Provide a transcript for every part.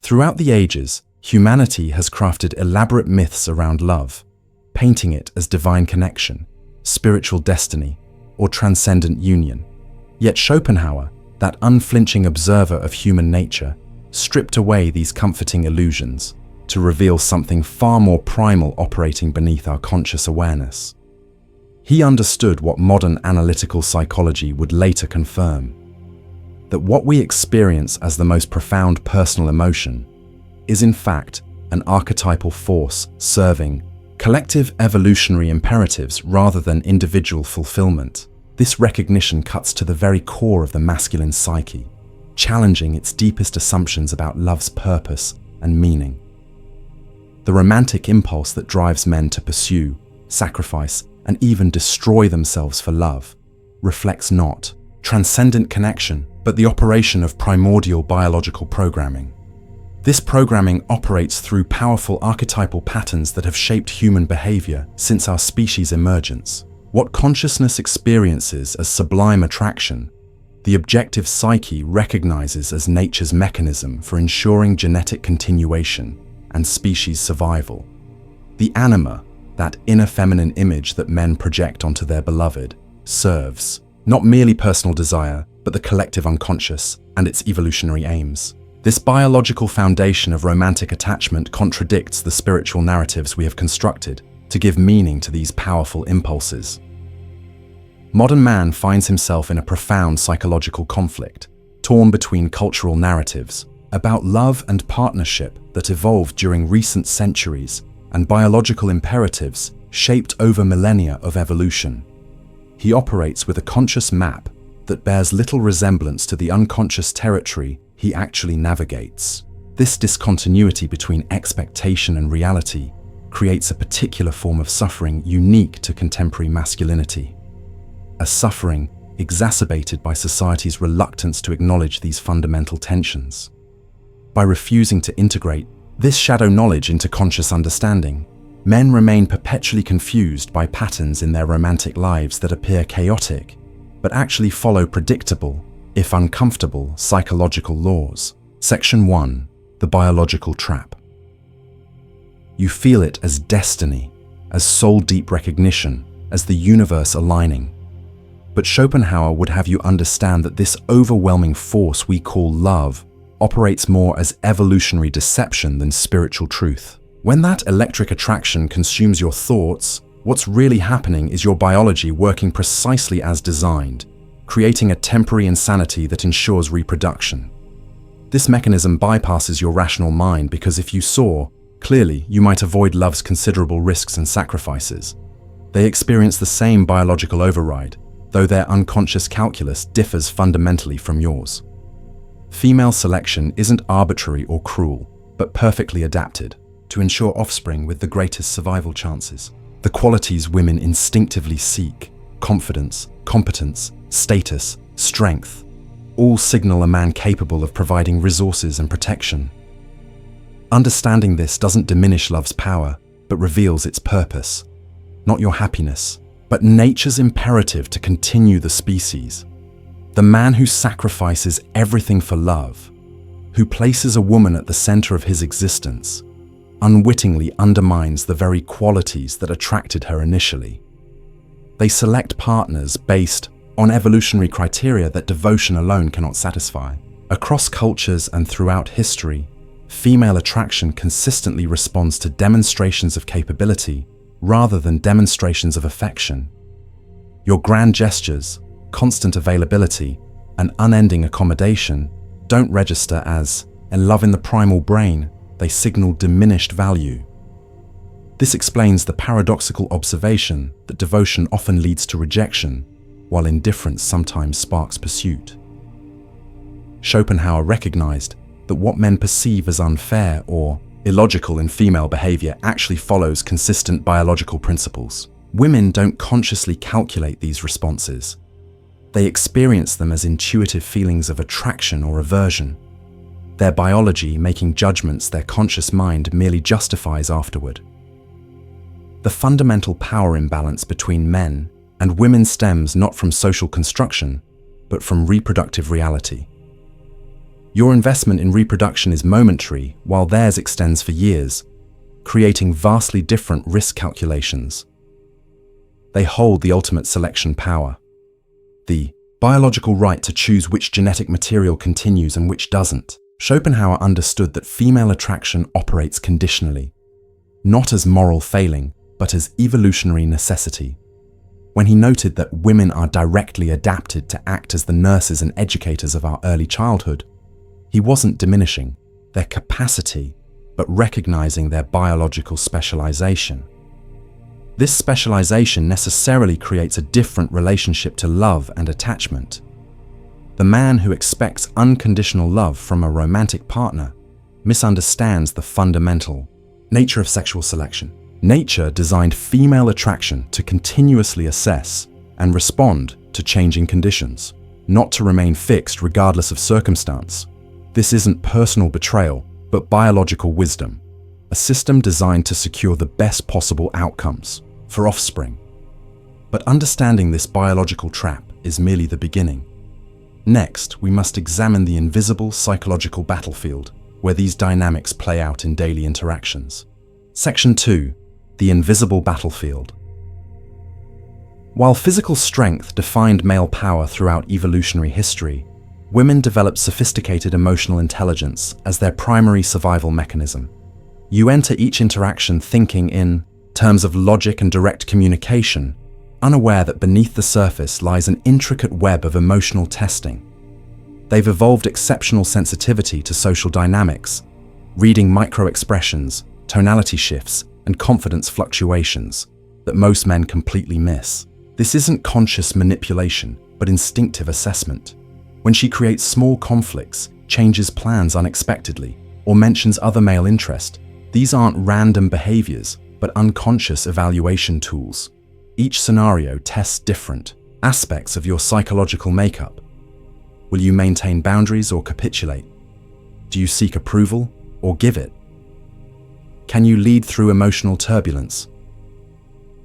Throughout the ages, humanity has crafted elaborate myths around love, painting it as divine connection, spiritual destiny, or transcendent union. Yet Schopenhauer, that unflinching observer of human nature, stripped away these comforting illusions to reveal something far more primal operating beneath our conscious awareness. He understood what modern analytical psychology would later confirm: that what we experience as the most profound personal emotion is in fact an archetypal force serving collective evolutionary imperatives rather than individual fulfillment. This recognition cuts to the very core of the masculine psyche, challenging its deepest assumptions about love's purpose and meaning. The romantic impulse that drives men to pursue, sacrifice, and even destroy themselves for love reflects not transcendent connection, but the operation of primordial biological programming. This programming operates through powerful archetypal patterns that have shaped human behavior since our species' emergence. What consciousness experiences as sublime attraction, the objective psyche recognizes as nature's mechanism for ensuring genetic continuation and species survival. The anima, that inner feminine image that men project onto their beloved, serves not merely personal desire, but the collective unconscious and its evolutionary aims. This biological foundation of romantic attachment contradicts the spiritual narratives we have constructed to give meaning to these powerful impulses. Modern man finds himself in a profound psychological conflict, torn between cultural narratives about love and partnership that evolved during recent centuries and biological imperatives shaped over millennia of evolution. He operates with a conscious map that bears little resemblance to the unconscious territory he actually navigates. This discontinuity between expectation and reality creates a particular form of suffering unique to contemporary masculinity. A suffering exacerbated by society's reluctance to acknowledge these fundamental tensions. By refusing to integrate this shadow knowledge into conscious understanding, men remain perpetually confused by patterns in their romantic lives that appear chaotic, but actually follow predictable, if uncomfortable, psychological laws. Section 1. The biological trap. You feel it as destiny, as soul-deep recognition, as the universe aligning. But Schopenhauer would have you understand that this overwhelming force we call love operates more as evolutionary deception than spiritual truth. When that electric attraction consumes your thoughts, what's really happening is your biology working precisely as designed, creating a temporary insanity that ensures reproduction. This mechanism bypasses your rational mind because if you saw clearly, you might avoid love's considerable risks and sacrifices. They experience the same biological override, though their unconscious calculus differs fundamentally from yours. Female selection isn't arbitrary or cruel, but perfectly adapted to ensure offspring with the greatest survival chances. The qualities women instinctively seek, confidence, competence, status, strength, all signal a man capable of providing resources and protection. Understanding this doesn't diminish love's power, but reveals its purpose. Not your happiness, but nature's imperative to continue the species. The man who sacrifices everything for love, who places a woman at the center of his existence, unwittingly undermines the very qualities that attracted her initially. They select partners based on evolutionary criteria that devotion alone cannot satisfy. Across cultures and throughout history, female attraction consistently responds to demonstrations of capability rather than demonstrations of affection. Your grand gestures, constant availability, and unending accommodation don't register as in love in the primal brain, they signal diminished value. This explains the paradoxical observation that devotion often leads to rejection, while indifference sometimes sparks pursuit. Schopenhauer recognized that what men perceive as unfair or illogical in female behavior actually follows consistent biological principles. Women don't consciously calculate these responses. They experience them as intuitive feelings of attraction or aversion, their biology making judgments their conscious mind merely justifies afterward. The fundamental power imbalance between men and women stems not from social construction, but from reproductive reality. Your investment in reproduction is momentary, while theirs extends for years, creating vastly different risk calculations. They hold the ultimate selection power, the biological right to choose which genetic material continues and which doesn't. Schopenhauer understood that female attraction operates conditionally, not as moral failing, but as evolutionary necessity. When he noted that women are directly adapted to act as the nurses and educators of our early childhood, he wasn't diminishing their capacity, but recognizing their biological specialization. This specialization necessarily creates a different relationship to love and attachment. The man who expects unconditional love from a romantic partner misunderstands the fundamental nature of sexual selection. Nature designed female attraction to continuously assess and respond to changing conditions, not to remain fixed regardless of circumstance. This isn't personal betrayal, but biological wisdom, a system designed to secure the best possible outcomes for offspring. But understanding this biological trap is merely the beginning. Next, we must examine the invisible psychological battlefield where these dynamics play out in daily interactions. Section 2. The invisible battlefield. While physical strength defined male power throughout evolutionary history, women developed sophisticated emotional intelligence as their primary survival mechanism. You enter each interaction thinking in terms of logic and direct communication, unaware that beneath the surface lies an intricate web of emotional testing. They've evolved exceptional sensitivity to social dynamics, reading micro-expressions, tonality shifts, and confidence fluctuations that most men completely miss. This isn't conscious manipulation, but instinctive assessment. When she creates small conflicts, changes plans unexpectedly, or mentions other male interest, these aren't random behaviors, but unconscious evaluation tools. Each scenario tests different aspects of your psychological makeup. Will you maintain boundaries or capitulate? Do you seek approval or give it? Can you lead through emotional turbulence?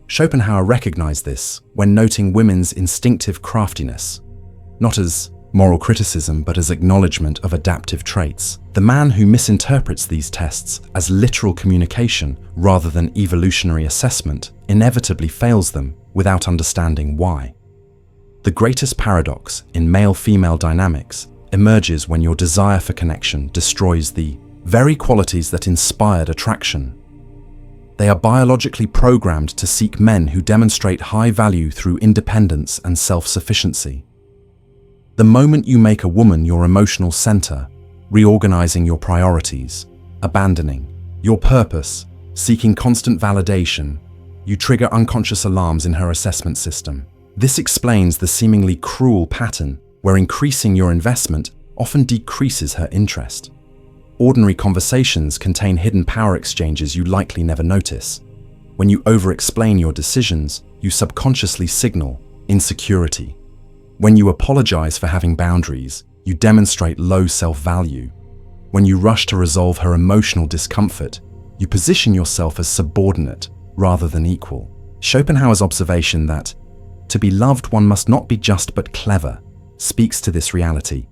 Schopenhauer recognized this when noting women's instinctive craftiness, not as moral criticism but as acknowledgement of adaptive traits. The man who misinterprets these tests as literal communication rather than evolutionary assessment inevitably fails them without understanding why. The greatest paradox in male-female dynamics emerges when your desire for connection destroys the very qualities that inspired attraction. They are biologically programmed to seek men who demonstrate high value through independence and self-sufficiency. The moment you make a woman your emotional center, reorganizing your priorities, abandoning your purpose, seeking constant validation, you trigger unconscious alarms in her assessment system. This explains the seemingly cruel pattern where increasing your investment often decreases her interest. Ordinary conversations contain hidden power exchanges you likely never notice. When you over-explain your decisions, you subconsciously signal insecurity. When you apologize for having boundaries, you demonstrate low self-value. When you rush to resolve her emotional discomfort, you position yourself as subordinate rather than equal. Schopenhauer's observation that to be loved one must not be just but clever speaks to this reality.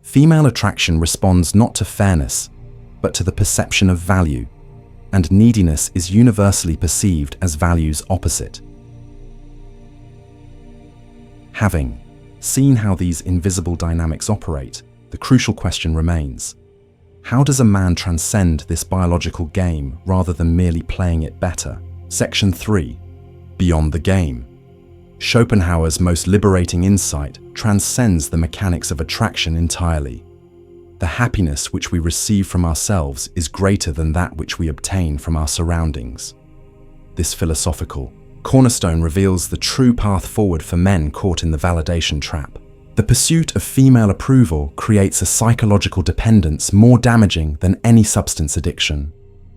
Female attraction responds not to fairness, but to the perception of value, and neediness is universally perceived as value's opposite. Having seen how these invisible dynamics operate, the crucial question remains: how does a man transcend this biological game rather than merely playing it better? Section 3. Beyond the game. Schopenhauer's most liberating insight transcends the mechanics of attraction entirely. The happiness which we receive from ourselves is greater than that which we obtain from our surroundings. This philosophical cornerstone reveals the true path forward for men caught in the validation trap. The pursuit of female approval creates a psychological dependence more damaging than any substance addiction.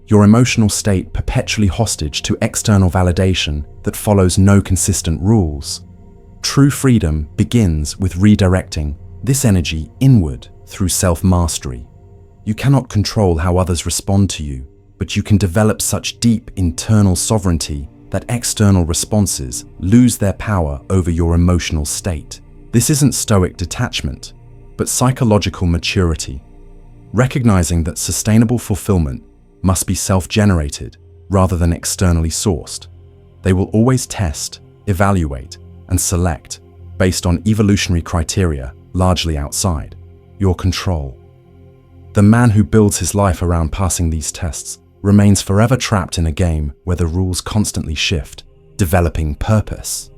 Your emotional state perpetually hostage to external validation that follows no consistent rules. True freedom begins with redirecting this energy inward through self-mastery. You cannot control how others respond to you, but you can develop such deep internal sovereignty that external responses lose their power over your emotional state. This isn't stoic detachment, but psychological maturity, recognizing that sustainable fulfillment must be self-generated rather than externally sourced. They will always test, evaluate, and select based on evolutionary criteria largely outside your control. The man who builds his life around passing these tests remains forever trapped in a game where the rules constantly shift, developing purpose.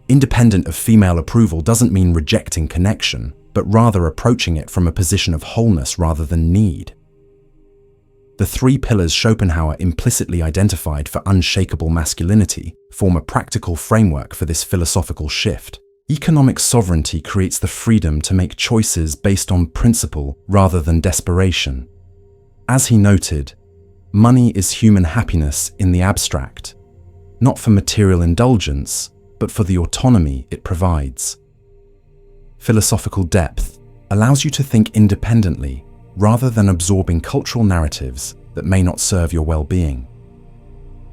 Independent of female approval doesn't mean rejecting connection, but rather approaching it from a position of wholeness rather than need. The three pillars Schopenhauer implicitly identified for unshakable masculinity form a practical framework for this philosophical shift. Economic sovereignty creates the freedom to make choices based on principle rather than desperation. As he noted, money is human happiness in the abstract, not for material indulgence, but for the autonomy it provides. Philosophical depth allows you to think independently rather than absorbing cultural narratives that may not serve your well-being.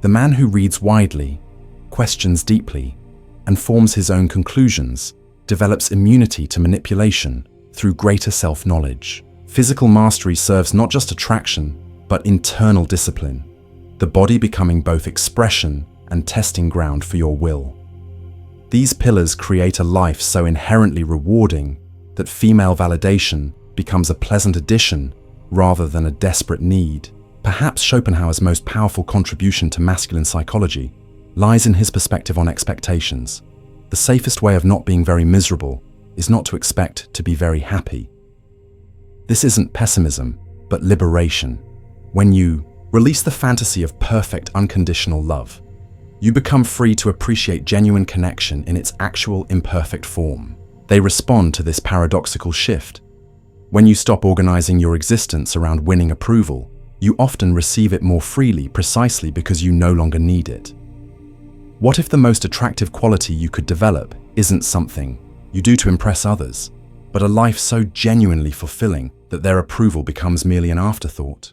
The man who reads widely, questions deeply, and forms his own conclusions develops immunity to manipulation through greater self-knowledge. Physical mastery serves not just attraction, but internal discipline, the body becoming both expression and testing ground for your will. These pillars create a life so inherently rewarding that female validation becomes a pleasant addition rather than a desperate need. Perhaps Schopenhauer's most powerful contribution to masculine psychology lies in his perspective on expectations. The safest way of not being very miserable is not to expect to be very happy. This isn't pessimism, but liberation. When you release the fantasy of perfect unconditional love, you become free to appreciate genuine connection in its actual imperfect form. They respond to this paradoxical shift. When you stop organizing your existence around winning approval, you often receive it more freely precisely because you no longer need it. What if the most attractive quality you could develop isn't something you do to impress others, but a life so genuinely fulfilling that their approval becomes merely an afterthought?